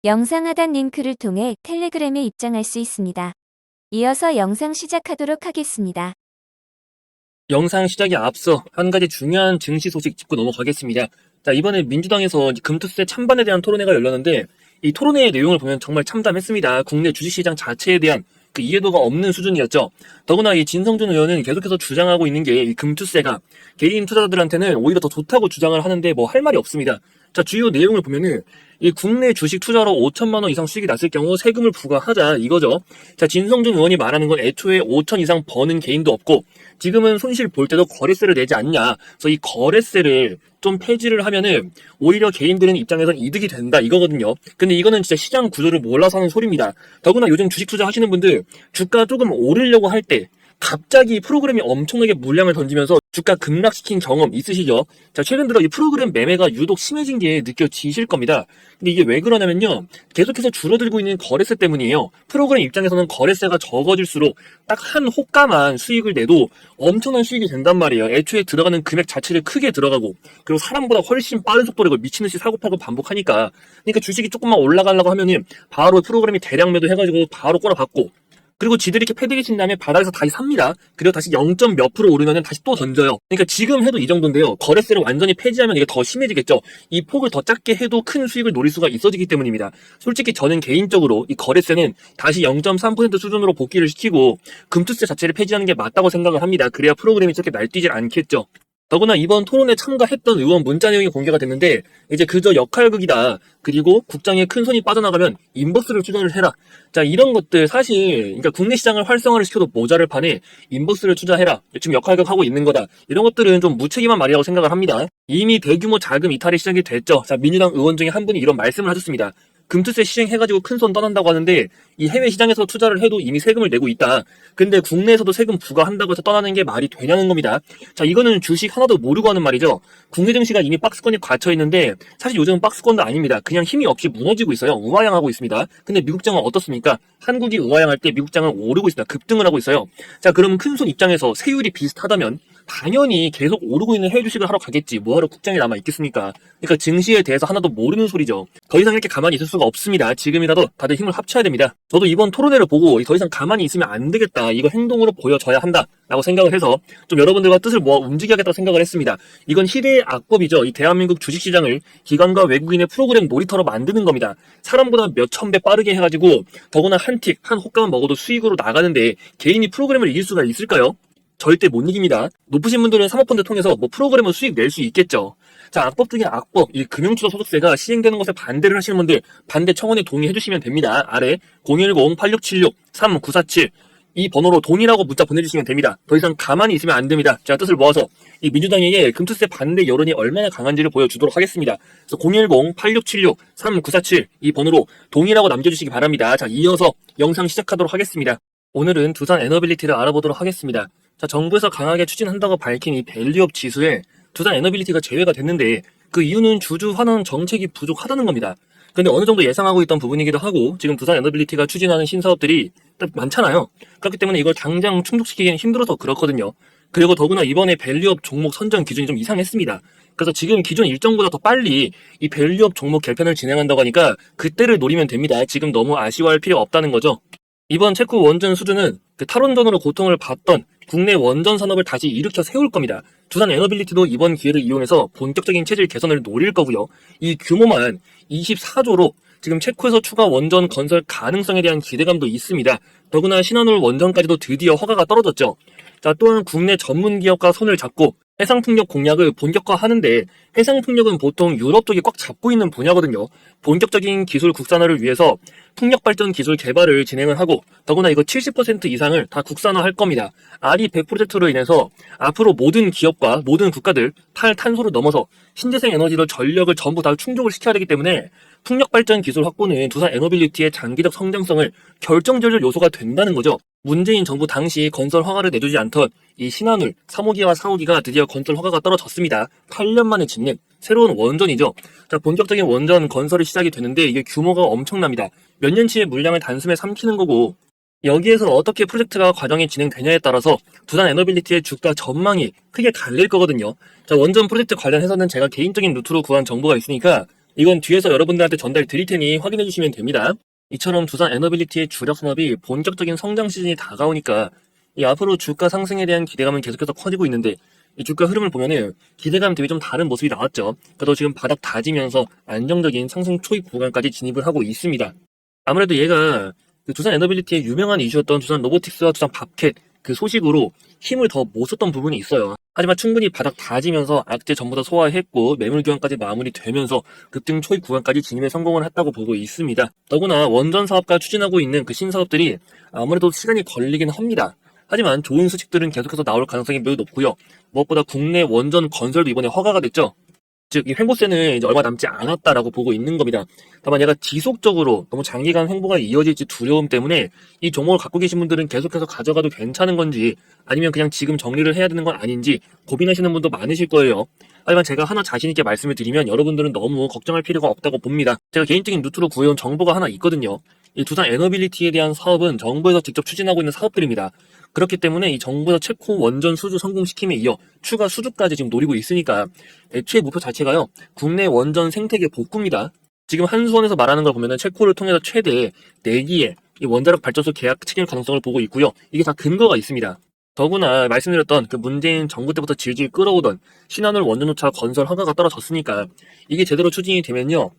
영상 하단 링크를 통해 텔레그램에 입장할 수 있습니다. 이어서 영상 시작하도록 하겠습니다. 영상 시작에 앞서 한 가지 중요한 증시 소식 짚고 넘어가겠습니다. 자, 이번에 민주당에서 금투세 찬반에 대한 토론회가 열렸는데 이 토론회의 내용을 보면 정말 참담했습니다. 국내 주식시장 자체에 대한 그 이해도가 없는 수준이었죠. 더구나 이 진성준 의원은 계속해서 주장하고 있는 게 이 금투세가 개인 투자자들한테는 오히려 더 좋다고 주장을 하는데 뭐 할 말이 없습니다. 자, 주요 내용을 보면은 이 국내 주식 투자로 5천만 원 이상 수익이 났을 경우 세금을 부과하자 이거죠. 자, 진성준 의원이 말하는 건 애초에 5천 이상 버는 개인도 없고 지금은 손실 볼 때도 거래세를 내지 않냐. 그래서 이 거래세를 좀 폐지를 하면은 오히려 개인들은 입장에선 이득이 된다 이거거든요. 근데 이거는 진짜 시장 구조를 몰라서 하는 소리입니다. 더구나 요즘 주식 투자 하시는 분들 주가 조금 오르려고 할 때 갑자기 프로그램이 엄청나게 물량을 던지면서 주가 급락시킨 경험 있으시죠? 자, 최근 들어 이 프로그램 매매가 유독 심해진 게 느껴지실 겁니다. 근데 이게 왜 그러냐면요. 계속해서 줄어들고 있는 거래세 때문이에요. 프로그램 입장에서는 거래세가 적어질수록 딱 한 호가만 수익을 내도 엄청난 수익이 된단 말이에요. 애초에 들어가는 금액 자체를 크게 들어가고 그리고 사람보다 훨씬 빠른 속도로 이걸 미친듯이 사고팔고 반복하니까 그러니까 주식이 조금만 올라가려고 하면은 바로 프로그램이 대량 매도 해가지고 바로 꼬라박고 그리고 지들이 이렇게 패딩이 친 다음에 바닥에서 다시 삽니다. 그리고 다시 0점 몇 프로 오르면은 다시 또 던져요. 그러니까 지금 해도 이 정도인데요. 거래세를 완전히 폐지하면 이게 더 심해지겠죠. 이 폭을 더 작게 해도 큰 수익을 노릴 수가 있어지기 때문입니다. 솔직히 저는 개인적으로 이 거래세는 다시 0.3% 수준으로 복귀를 시키고 금투세 자체를 폐지하는 게 맞다고 생각을 합니다. 그래야 프로그램이 저렇게 날뛰질 않겠죠. 더구나 이번 토론에 참가했던 의원 문자 내용이 공개가 됐는데 이제 그저 역할극이다. 그리고 국장에 큰 손이 빠져나가면 인버스를 투자를 해라. 자, 이런 것들 사실 그러니까 국내 시장을 활성화를 시켜도 모자를 판에 인버스를 투자해라. 지금 역할극하고 있는 거다. 이런 것들은 좀 무책임한 말이라고 생각을 합니다. 이미 대규모 자금 이탈이 시작이 됐죠. 자, 민주당 의원 중에 한 분이 이런 말씀을 하셨습니다. 금투세 시행해가지고 큰 손 떠난다고 하는데 이 해외 시장에서 투자를 해도 이미 세금을 내고 있다. 근데 국내에서도 세금 부과한다고 해서 떠나는 게 말이 되냐는 겁니다. 자, 이거는 주식 하나도 모르고 하는 말이죠. 국내 증시가 이미 박스권이 갇혀 있는데 사실 요즘은 박스권도 아닙니다. 그냥 힘이 없이 무너지고 있어요. 우하향하고 있습니다. 근데 미국장은 어떻습니까? 한국이 우하향할 때 미국장은 오르고 있습니다. 급등을 하고 있어요. 자, 그럼 큰 손 입장에서 세율이 비슷하다면 당연히 계속 오르고 있는 해외 주식을 하러 가겠지. 뭐하러 국장에 남아 있겠습니까? 그러니까 증시에 대해서 하나도 모르는 소리죠. 더 이상 이렇게 가만히 있을 수가 없습니다. 지금이라도 다들 힘을 합쳐야 됩니다. 저도 이번 토론회를 보고 더 이상 가만히 있으면 안 되겠다. 이거 행동으로 보여줘야 한다. 라고 생각을 해서 좀 여러분들과 뜻을 모아 움직여야겠다고 생각을 했습니다. 이건 희대의 악법이죠. 이 대한민국 주식시장을 기관과 외국인의 프로그램 놀이터로 만드는 겁니다. 사람보다 몇천 배 빠르게 해가지고 더구나 한 틱, 한 호가만 먹어도 수익으로 나가는데 개인이 프로그램을 이길 수가 있을까요? 절대 못 이깁니다. 높으신 분들은 사모펀드 통해서 뭐 프로그램을 수익 낼 수 있겠죠. 자, 악법 중에 악법, 이 금융투자소득세가 시행되는 것에 반대를 하시는 분들 반대 청원에 동의해 주시면 됩니다. 아래 010-8676-3947 이 번호로 돈이라고 문자 보내주시면 됩니다. 더 이상 가만히 있으면 안 됩니다. 제가 뜻을 모아서 이 민주당에게 금투세 반대 여론이 얼마나 강한지를 보여주도록 하겠습니다. 그래서 010-8676-3947 이 번호로 돈이라고 남겨주시기 바랍니다. 자, 이어서 영상 시작하도록 하겠습니다. 오늘은 두산 에너빌리티를 알아보도록 하겠습니다. 자, 정부에서 강하게 추진한다고 밝힌 이 밸류업 지수에 두산 에너빌리티가 제외가 됐는데 그 이유는 주주 환원 정책이 부족하다는 겁니다. 근데 어느 정도 예상하고 있던 부분이기도 하고 지금 두산 에너빌리티가 추진하는 신사업들이 많잖아요. 그렇기 때문에 이걸 당장 충족시키기는 힘들어서 그렇거든요. 그리고 더구나 이번에 밸류업 종목 선정 기준이 좀 이상했습니다. 그래서 지금 기존 일정보다 더 빨리 이 밸류업 종목 개편을 진행한다고 하니까 그때를 노리면 됩니다. 지금 너무 아쉬워할 필요 없다는 거죠. 이번 체코 원전 수주는 그 탈원전으로 고통을 받던 국내 원전 산업을 다시 일으켜 세울 겁니다. 두산 에너빌리티도 이번 기회를 이용해서 본격적인 체질 개선을 노릴 거고요. 이 규모만 24조로 지금 체코에서 추가 원전 건설 가능성에 대한 기대감도 있습니다. 더구나 신한울 원전까지도 드디어 허가가 떨어졌죠. 자, 또한 국내 전문 기업과 손을 잡고 해상풍력 공략을 본격화하는데 해상풍력은 보통 유럽 쪽이 꽉 잡고 있는 분야거든요. 본격적인 기술 국산화를 위해서 풍력 발전 기술 개발을 진행을 하고 더구나 이거 70% 이상을 다 국산화할 겁니다. RE100 프로젝트로 인해서 앞으로 모든 기업과 모든 국가들 탈탄소를 넘어서 신재생 에너지로 전력을 전부 다 충족을 시켜야 되기 때문에 풍력 발전 기술 확보는 두산 에너빌리티의 장기적 성장성을 결정적 요소가 된다는 거죠. 문재인 정부 당시 건설 허가를 내주지 않던 이 신한울 3호기와 4호기가 드디어 건설 허가가 떨어졌습니다. 8년 만에 짓는 새로운 원전이죠. 자, 본격적인 원전 건설이 시작이 되는데 이게 규모가 엄청납니다. 몇 년치의 물량을 단숨에 삼키는 거고 여기에서 어떻게 프로젝트가 과정이 진행되냐에 따라서 두산 에너빌리티의 주가 전망이 크게 갈릴 거거든요. 자, 원전 프로젝트 관련해서는 제가 개인적인 루트로 구한 정보가 있으니까 이건 뒤에서 여러분들한테 전달 드릴 테니 확인해 주시면 됩니다. 이처럼 두산 에너빌리티의 주력 산업이 본격적인 성장 시즌이 다가오니까 이 앞으로 주가 상승에 대한 기대감은 계속해서 커지고 있는데 이 주가 흐름을 보면은 기대감 대비 좀 다른 모습이 나왔죠. 그래도 지금 바닥 다지면서 안정적인 상승 초입 구간까지 진입을 하고 있습니다. 아무래도 얘가 그 두산 에너빌리티의 유명한 이슈였던 두산 로보틱스와 두산 밥캣 그 소식으로 힘을 더 못 썼던 부분이 있어요. 하지만 충분히 바닥 다지면서 악재 전부 다 소화했고 매물 교환까지 마무리되면서 급등 초입 구간까지 진입에 성공을 했다고 보고 있습니다. 더구나 원전 사업과 추진하고 있는 그 신사업들이 아무래도 시간이 걸리긴 합니다. 하지만 좋은 소식들은 계속해서 나올 가능성이 매우 높고요. 무엇보다 국내 원전 건설도 이번에 허가가 됐죠. 즉, 이 횡보세는 이제 얼마 남지 않았다라고 보고 있는 겁니다. 다만 얘가 지속적으로 너무 장기간 횡보가 이어질지 두려움 때문에 이 종목을 갖고 계신 분들은 계속해서 가져가도 괜찮은 건지 아니면 그냥 지금 정리를 해야 되는 건 아닌지 고민하시는 분도 많으실 거예요. 하지만 제가 하나 자신있게 말씀을 드리면 여러분들은 너무 걱정할 필요가 없다고 봅니다. 제가 개인적인 루트로 구해온 정보가 하나 있거든요. 이 두산 에너빌리티에 대한 사업은 정부에서 직접 추진하고 있는 사업들입니다. 그렇기 때문에 이 정부에서 체코 원전 수주 성공시킴에 이어 추가 수주까지 지금 노리고 있으니까 애초에 목표 자체가요. 국내 원전 생태계 복구입니다. 지금 한수원에서 말하는 걸 보면은 체코를 통해서 최대 4기의 이 원자력 발전소 계약 체결 가능성을 보고 있고요. 이게 다 근거가 있습니다. 더구나 말씀드렸던 그 문재인 정부 때부터 질질 끌어오던 신한울 원전노차 건설 허가가 떨어졌으니까 이게 제대로 추진이 되면요.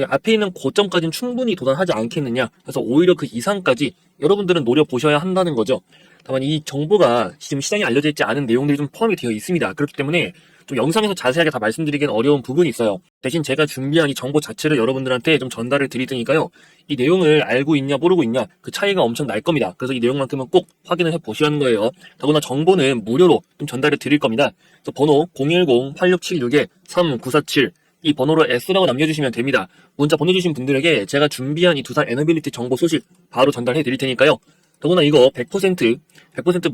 앞에 있는 고점까지는 충분히 도달하지 않겠느냐. 그래서 오히려 그 이상까지 여러분들은 노려보셔야 한다는 거죠. 다만 이 정보가 지금 시장에 알려져 있지 않은 내용들이 좀 포함이 되어 있습니다. 그렇기 때문에 좀 영상에서 자세하게 다 말씀드리기는 어려운 부분이 있어요. 대신 제가 준비한 이 정보 자체를 여러분들한테 좀 전달을 드릴 테니까요. 이 내용을 알고 있냐 모르고 있냐 그 차이가 엄청 날 겁니다. 그래서 이 내용만큼은 꼭 확인을 해보시라는 거예요. 더구나 정보는 무료로 좀 전달을 드릴 겁니다. 그래서 번호 010-8676-3947 이 번호로 S라고 남겨주시면 됩니다. 문자 보내주신 분들에게 제가 준비한 이 두산 에너빌리티 정보 소식 바로 전달해 드릴 테니까요. 더구나 이거 100%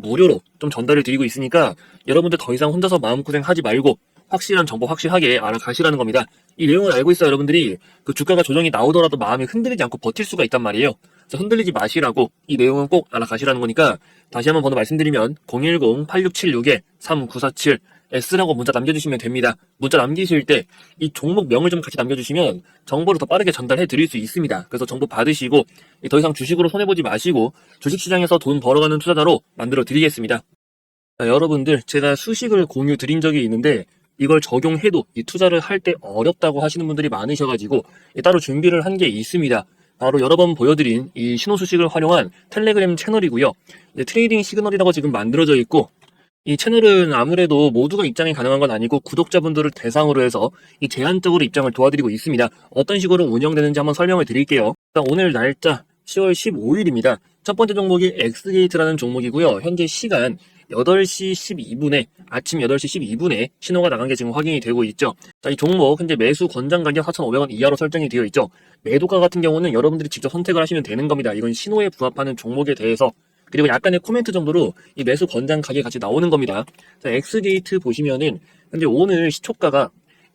무료로 좀 전달을 드리고 있으니까 여러분들 더 이상 혼자서 마음고생 하지 말고 확실한 정보 확실하게 알아가시라는 겁니다. 이 내용을 알고 있어 여러분들이 그 주가가 조정이 나오더라도 마음이 흔들리지 않고 버틸 수가 있단 말이에요. 그래서 흔들리지 마시라고 이 내용은 꼭 알아가시라는 거니까 다시 한번 번호 말씀드리면 010-8676-3947 S라고 문자 남겨주시면 됩니다. 문자 남기실 때 이 종목명을 좀 같이 남겨주시면 정보를 더 빠르게 전달해 드릴 수 있습니다. 그래서 정보 받으시고 더 이상 주식으로 손해보지 마시고 주식시장에서 돈 벌어가는 투자자로 만들어 드리겠습니다. 자, 여러분들 제가 수식을 공유 드린 적이 있는데 이걸 적용해도 이 투자를 할 때 어렵다고 하시는 분들이 많으셔가지고 따로 준비를 한 게 있습니다. 바로 여러 번 보여드린 이 신호수식을 활용한 텔레그램 채널이고요. 트레이딩 시그널이라고 지금 만들어져 있고 이 채널은 아무래도 모두가 입장이 가능한 건 아니고 구독자분들을 대상으로 해서 이 제한적으로 입장을 도와드리고 있습니다. 어떤 식으로 운영되는지 한번 설명을 드릴게요. 일단 오늘 날짜 10월 15일입니다. 첫 번째 종목이 엑스게이트라는 종목이고요. 현재 시간 8시 12분에 아침 8시 12분에 신호가 나간 게 지금 확인이 되고 있죠. 자, 이 종목 현재 매수 권장 가격 4,500원 이하로 설정이 되어 있죠. 매도가 같은 경우는 여러분들이 직접 선택을 하시면 되는 겁니다. 이건 신호에 부합하는 종목에 대해서 그리고 약간의 코멘트 정도로 이 매수 권장 가격이 같이 나오는 겁니다. 자, 엑스게이트 보시면은 현재 오늘 시초가가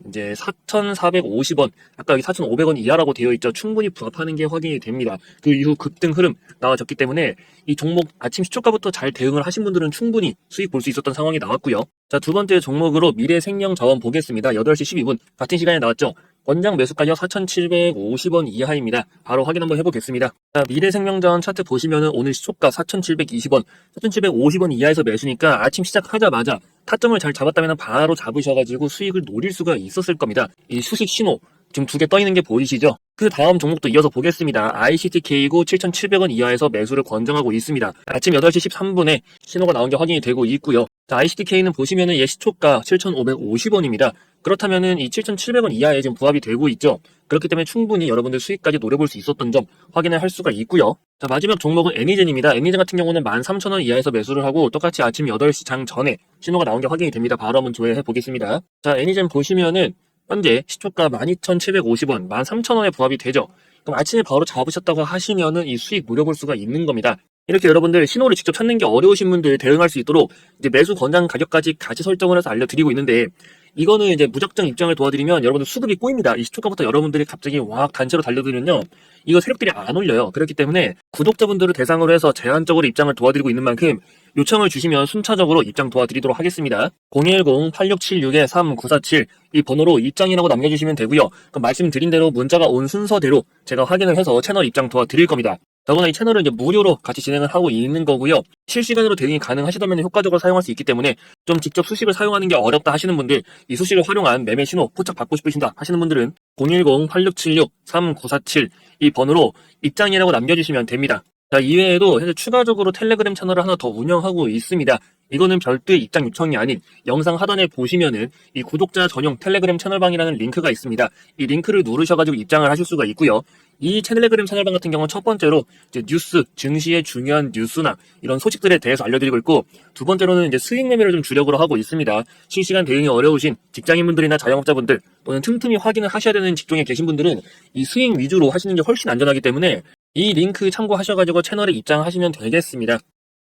이제 4,450원, 아까 여기 4,500원 이하라고 되어 있죠. 충분히 부합하는 게 확인이 됩니다. 그 이후 급등 흐름 나와졌기 때문에 이 종목 아침 시초가부터 잘 대응을 하신 분들은 충분히 수익 볼 수 있었던 상황이 나왔고요. 자, 두 번째 종목으로 미래생명자원 보겠습니다. 8시 12분 같은 시간에 나왔죠. 권장 매수 가격 4,750원 이하입니다. 바로 확인 한번 해보겠습니다. 자, 미래생명자원 차트 보시면은 오늘 시초가 4,720원, 4,750원 이하에서 매수니까 아침 시작하자마자 타점을 잘 잡았다면 바로 잡으셔가지고 수익을 노릴 수가 있었을 겁니다. 이 수식 신호 지금 두 개 떠 있는 게 보이시죠? 그 다음 종목도 이어서 보겠습니다. ICTK고 7,700원 이하에서 매수를 권장하고 있습니다. 아침 8시 13분에 신호가 나온 게 확인이 되고 있고요. 자, ICTK는 보시면은 얘 시초가 7,550원입니다. 그렇다면은 이 7,700원 이하에 지금 부합이 되고 있죠. 그렇기 때문에 충분히 여러분들 수익까지 노려볼 수 있었던 점 확인을 할 수가 있고요. 자, 마지막 종목은 애니젠입니다. 애니젠 같은 경우는 13,000원 이하에서 매수를 하고 똑같이 아침 8시 장 전에 신호가 나온 게 확인이 됩니다. 바로 한번 조회해 보겠습니다. 자, 애니젠 보시면은 현재 시초가 12,750원, 13,000원에 부합이 되죠. 그럼 아침에 바로 잡으셨다고 하시면은 이 수익 노려볼 수가 있는 겁니다. 이렇게 여러분들 신호를 직접 찾는 게 어려우신 분들 대응할 수 있도록 이제 매수 권장 가격까지 같이 설정을 해서 알려드리고 있는데 이거는 이제 무작정 입장을 도와드리면 여러분들 수급이 꼬입니다. 이 시초가부터 여러분들이 갑자기 와악 단체로 달려들면요. 이거 세력들이 안 올려요. 그렇기 때문에 구독자분들을 대상으로 해서 제한적으로 입장을 도와드리고 있는 만큼 요청을 주시면 순차적으로 입장 도와드리도록 하겠습니다. 010-8676-3947 이 번호로 입장이라고 남겨주시면 되고요. 그럼 말씀드린 대로 문자가 온 순서대로 제가 확인을 해서 채널 입장 도와드릴 겁니다. 더구나 이 채널은 이제 무료로 같이 진행을 하고 있는 거고요. 실시간으로 대응이 가능하시다면 효과적으로 사용할 수 있기 때문에 좀 직접 수식을 사용하는 게 어렵다 하시는 분들, 이 수식을 활용한 매매 신호 포착 받고 싶으신다 하시는 분들은 010-8676-3947 이 번호로 입장이라고 남겨주시면 됩니다. 자, 이외에도 현재 추가적으로 텔레그램 채널을 하나 더 운영하고 있습니다. 이거는 별도의 입장 요청이 아닌 영상 하단에 보시면은 이 구독자 전용 텔레그램 채널방이라는 링크가 있습니다. 이 링크를 누르셔가지고 입장을 하실 수가 있고요. 이 텔레그램 채널방 같은 경우는 첫 번째로 이제 뉴스, 증시의 중요한 뉴스나 이런 소식들에 대해서 알려드리고 있고, 두 번째로는 이제 수익 매매를 좀 주력으로 하고 있습니다. 실시간 대응이 어려우신 직장인분들이나 자영업자분들 또는 틈틈이 확인을 하셔야 되는 직종에 계신 분들은 이 수익 위주로 하시는 게 훨씬 안전하기 때문에 이 링크 참고하셔가지고 채널에 입장하시면 되겠습니다.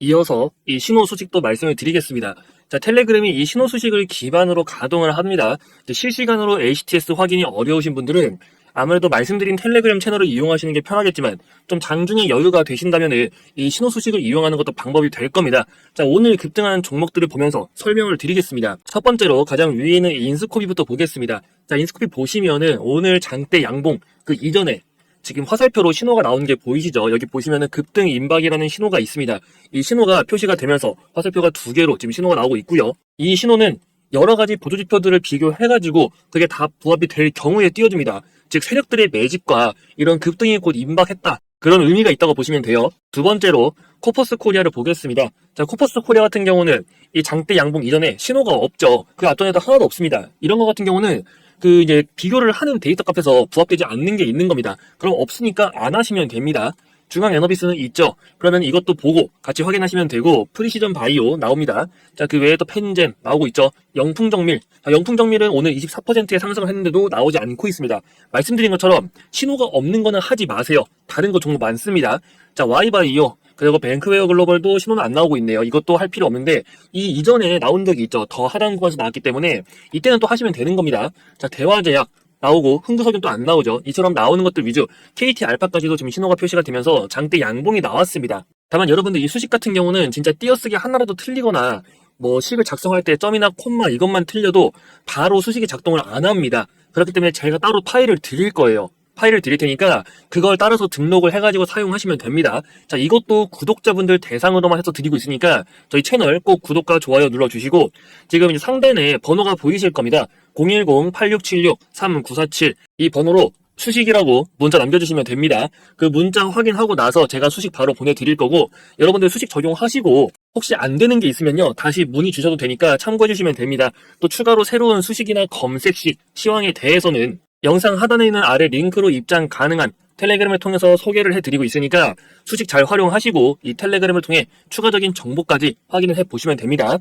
이어서 이 신호 소식도 말씀을 드리겠습니다. 자, 텔레그램이 이 신호 소식을 기반으로 가동을 합니다. 실시간으로 HTS 확인이 어려우신 분들은 아무래도 말씀드린 텔레그램 채널을 이용하시는 게 편하겠지만 좀 장중에 여유가 되신다면 이 신호 소식을 이용하는 것도 방법이 될 겁니다. 자, 오늘 급등하는 종목들을 보면서 설명을 드리겠습니다. 첫 번째로 가장 위에 있는 인스코피부터 보겠습니다. 자, 인스코피 보시면은 오늘 장대 양봉 그 이전에 지금 화살표로 신호가 나오는 게 보이시죠? 여기 보시면은 급등 임박이라는 신호가 있습니다. 이 신호가 표시가 되면서 화살표가 두 개로 지금 신호가 나오고 있고요. 이 신호는 여러 가지 보조지표들을 비교해가지고 그게 다 부합이 될 경우에 띄워줍니다. 즉 세력들의 매집과 이런 급등이 곧 임박했다, 그런 의미가 있다고 보시면 돼요. 두 번째로 코퍼스 코리아를 보겠습니다. 자, 코퍼스 코리아 같은 경우는 이 장대 양봉 이전에 신호가 없죠. 그 앞전에도 하나도 없습니다. 이런 것 같은 경우는 그 이제 비교를 하는 데이터 값에서 부합되지 않는 게 있는 겁니다. 그럼 없으니까 안 하시면 됩니다. 중앙 에너비스는 있죠. 그러면 이것도 보고 같이 확인하시면 되고, 프리시전 바이오 나옵니다. 자, 그 외에 또 펜젠 나오고 있죠. 영풍정밀. 자, 영풍정밀은 오늘 24%의 상승을 했는데도 나오지 않고 있습니다. 말씀드린 것처럼 신호가 없는 거는 하지 마세요. 다른 거 종목 많습니다. 자, Y바이오. 그리고 뱅크웨어 글로벌도 신호는 안 나오고 있네요. 이것도 할 필요 없는데 이 이전에 나온 적이 있죠. 더 하단 구간에서 나왔기 때문에 이때는 또 하시면 되는 겁니다. 자, 대화제약 나오고 흥구석유는 또 안 나오죠. 이처럼 나오는 것들 위주, KT 알파까지도 지금 신호가 표시가 되면서 장대 양봉이 나왔습니다. 다만 여러분들 이 수식 같은 경우는 진짜 띄어쓰기 하나라도 틀리거나 뭐 식을 작성할 때 점이나 콤마 이것만 틀려도 바로 수식이 작동을 안 합니다. 그렇기 때문에 제가 따로 파일을 드릴 거예요. 파일을 드릴 테니까 그걸 따라서 등록을 해가지고 사용하시면 됩니다. 자, 이것도 구독자분들 대상으로만 해서 드리고 있으니까 저희 채널 꼭 구독과 좋아요 눌러주시고, 지금 이제 상단에 번호가 보이실 겁니다. 010-8676-3947 이 번호로 수식이라고 문자 남겨주시면 됩니다. 그 문자 확인하고 나서 제가 수식 바로 보내드릴 거고, 여러분들 수식 적용하시고 혹시 안 되는 게 있으면요 다시 문의 주셔도 되니까 참고해 주시면 됩니다. 또 추가로 새로운 수식이나 검색식, 시황에 대해서는 영상 하단에 있는 아래 링크로 입장 가능한 텔레그램을 통해서 소개를 해드리고 있으니까 수식 잘 활용하시고 이 텔레그램을 통해 추가적인 정보까지 확인을 해보시면 됩니다.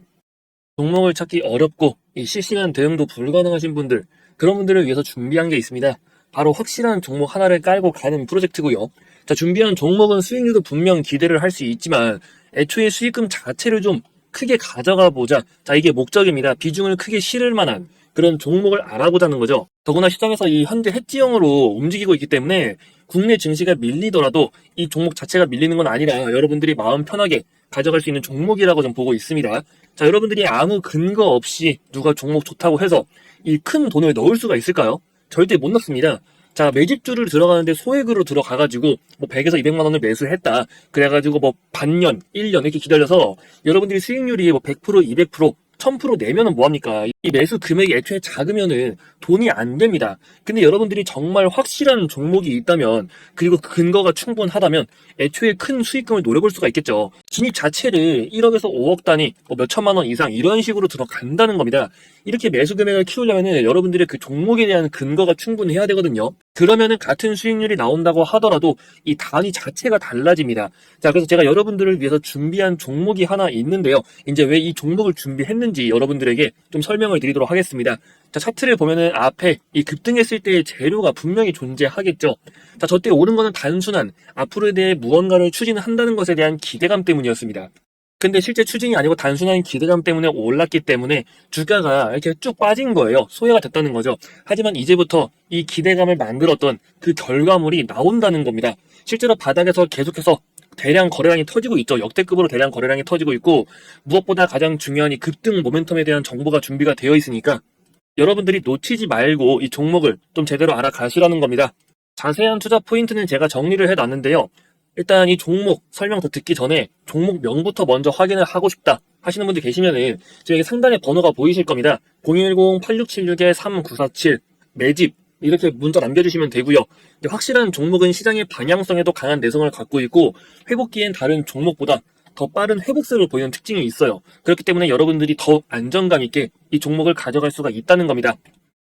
종목을 찾기 어렵고 이 실시간 대응도 불가능하신 분들, 그런 분들을 위해서 준비한 게 있습니다. 바로 확실한 종목 하나를 깔고 가는 프로젝트고요. 자, 준비한 종목은 수익률도 분명 기대를 할 수 있지만 애초에 수익금 자체를 좀 크게 가져가 보자. 자, 이게 목적입니다. 비중을 크게 실을 만한 그런 종목을 알아보자는 거죠. 더구나 시장에서 이 현재 해지형으로 움직이고 있기 때문에 국내 증시가 밀리더라도 이 종목 자체가 밀리는 건 아니라 여러분들이 마음 편하게 가져갈 수 있는 종목이라고 좀 보고 있습니다. 자, 여러분들이 아무 근거 없이 누가 종목 좋다고 해서 이 큰 돈을 넣을 수가 있을까요? 절대 못 넣습니다. 자, 매집주를 들어가는데 소액으로 들어가가지고 뭐 100에서 200만 원을 매수했다. 그래가지고 뭐 반년, 1년 이렇게 기다려서 여러분들이 수익률이 뭐 100%, 200%, 1000% 내면은 뭐합니까? 이 매수 금액이 애초에 작으면은 돈이 안 됩니다. 근데 여러분들이 정말 확실한 종목이 있다면, 그리고 근거가 충분하다면 애초에 큰 수익금을 노려볼 수가 있겠죠. 진입 자체를 1억에서 5억 단위, 뭐 몇천만 원 이상 이런 식으로 들어간다는 겁니다. 이렇게 매수 금액을 키우려면은 여러분들의 그 종목에 대한 근거가 충분해야 되거든요. 그러면은 같은 수익률이 나온다고 하더라도 이 단위 자체가 달라집니다. 자, 그래서 제가 여러분들을 위해서 준비한 종목이 하나 있는데요. 이제 왜 이 종목을 준비했는지 여러분들에게 좀 설명을 드리도록 하겠습니다. 자, 차트를 보면은 앞에 이 급등했을 때의 재료가 분명히 존재하겠죠. 자, 저때 오른 거는 단순한 앞으로에 대해 무언가를 추진한다는 것에 대한 기대감 때문이었습니다. 근데 실제 추진이 아니고 단순한 기대감 때문에 올랐기 때문에 주가가 이렇게 쭉 빠진 거예요. 소외가 됐다는 거죠. 하지만 이제부터 이 기대감을 만들었던 그 결과물이 나온다는 겁니다. 실제로 바닥에서 계속해서 대량 거래량이 터지고 있죠. 역대급으로 대량 거래량이 터지고 있고, 무엇보다 가장 중요한 이 급등 모멘텀에 대한 정보가 준비가 되어 있으니까 여러분들이 놓치지 말고 이 종목을 좀 제대로 알아가시라는 겁니다. 자세한 투자 포인트는 제가 정리를 해놨는데요. 일단 이 종목 설명 더 듣기 전에 종목명부터 먼저 확인을 하고 싶다 하시는 분들 계시면은 저에게 상단에 번호가 보이실 겁니다. 010-8676-3947 매집 이렇게 문자 남겨주시면 되고요. 확실한 종목은 시장의 방향성에도 강한 내성을 갖고 있고 회복기엔 다른 종목보다 더 빠른 회복세를 보이는 특징이 있어요. 그렇기 때문에 여러분들이 더 안정감 있게 이 종목을 가져갈 수가 있다는 겁니다.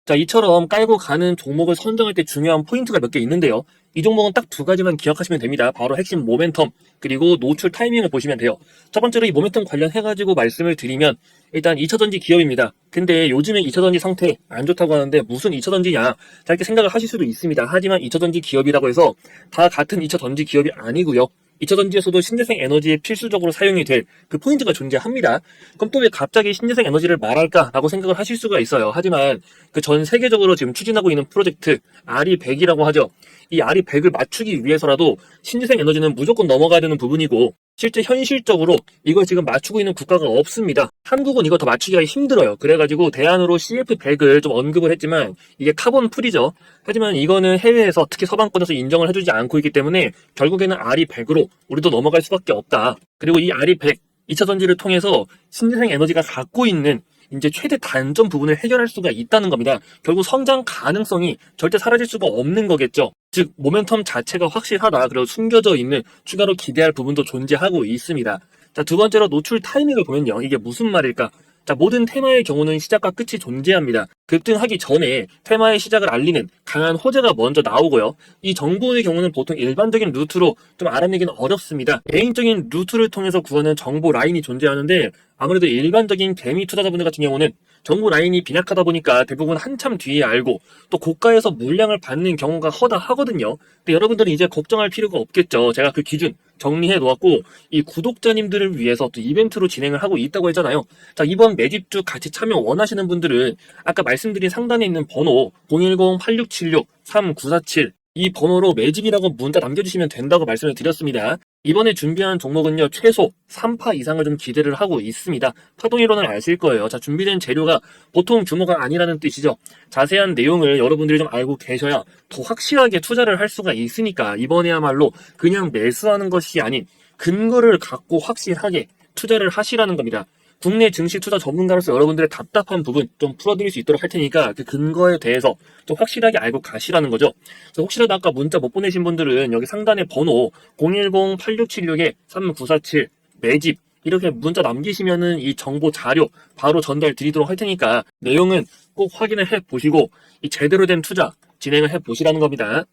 자, 이처럼 깔고 가는 종목을 선정할 때 중요한 포인트가 몇 개 있는데요. 이 종목은 딱 두 가지만 기억하시면 됩니다. 바로 핵심 모멘텀, 그리고 노출 타이밍을 보시면 돼요. 첫 번째로 이 모멘텀 관련해가지고 말씀을 드리면, 일단 2차전지 기업입니다. 근데 요즘에 2차전지 상태 안 좋다고 하는데 무슨 2차전지냐? 자, 이렇게 생각을 하실 수도 있습니다. 하지만 2차전지 기업이라고 해서 다 같은 2차전지 기업이 아니고요. 2차전지에서도 신재생 에너지에 필수적으로 사용이 될 그 포인트가 존재합니다. 그럼 또 왜 갑자기 신재생 에너지를 말할까라고 생각을 하실 수가 있어요. 하지만 그 전 세계적으로 지금 추진하고 있는 프로젝트 RE100이라고 하죠. 이 RE100을 맞추기 위해서라도 신재생 에너지는 무조건 넘어가야 되는 부분이고 실제 현실적으로 이걸 지금 맞추고 있는 국가가 없습니다. 한국은 이거 더 맞추기가 힘들어요. 그래가지고 대안으로 CF100을 좀 언급을 했지만 이게 카본 풀이죠. 하지만 이거는 해외에서 특히 서방권에서 인정을 해주지 않고 있기 때문에 결국에는 RE100으로 우리도 넘어갈 수밖에 없다. 그리고 이 RE100 2차전지를 통해서 신재생 에너지가 갖고 있는 이제 최대 단점 부분을 해결할 수가 있다는 겁니다. 결국 성장 가능성이 절대 사라질 수가 없는 거겠죠. 즉 모멘텀 자체가 확실하다. 그리고 숨겨져 있는 추가로 기대할 부분도 존재하고 있습니다. 자, 두 번째로 노출 타이밍을 보면요. 이게 무슨 말일까? 자, 모든 테마의 경우는 시작과 끝이 존재합니다. 급등하기 전에 테마의 시작을 알리는 강한 호재가 먼저 나오고요. 이 정보의 경우는 보통 일반적인 루트로 좀 알아내기는 어렵습니다. 개인적인 루트를 통해서 구하는 정보 라인이 존재하는데 아무래도 일반적인 개미 투자자분들 같은 경우는 정보 라인이 빈약하다 보니까 대부분 한참 뒤에 알고 또 고가에서 물량을 받는 경우가 허다하거든요. 근데 여러분들은 이제 걱정할 필요가 없겠죠. 제가 그 기준 정리해 놓았고 이 구독자님들을 위해서 또 이벤트로 진행을 하고 있다고 했잖아요. 자, 이번 매집주 같이 참여 원하시는 분들은 아까 말씀드린 상단에 있는 번호 010-8676-3947 이 번호로 매집이라고 문자 남겨주시면 된다고 말씀을 드렸습니다. 이번에 준비한 종목은요, 최소 3파 이상을 좀 기대를 하고 있습니다. 파동이론을 아실 거예요. 자, 준비된 재료가 보통 규모가 아니라는 뜻이죠. 자세한 내용을 여러분들이 좀 알고 계셔야 더 확실하게 투자를 할 수가 있으니까 이번에야말로 그냥 매수하는 것이 아닌 근거를 갖고 확실하게 투자를 하시라는 겁니다. 국내 증시 투자 전문가로서 여러분들의 답답한 부분 좀 풀어드릴 수 있도록 할 테니까 그 근거에 대해서 좀 확실하게 알고 가시라는 거죠. 그래서 혹시라도 아까 문자 못 보내신 분들은 여기 상단에 번호 010-8676-3947 매집 이렇게 문자 남기시면은 이 정보 자료 바로 전달 드리도록 할 테니까 내용은 꼭 확인을 해 보시고 이 제대로 된 투자 진행을 해 보시라는 겁니다.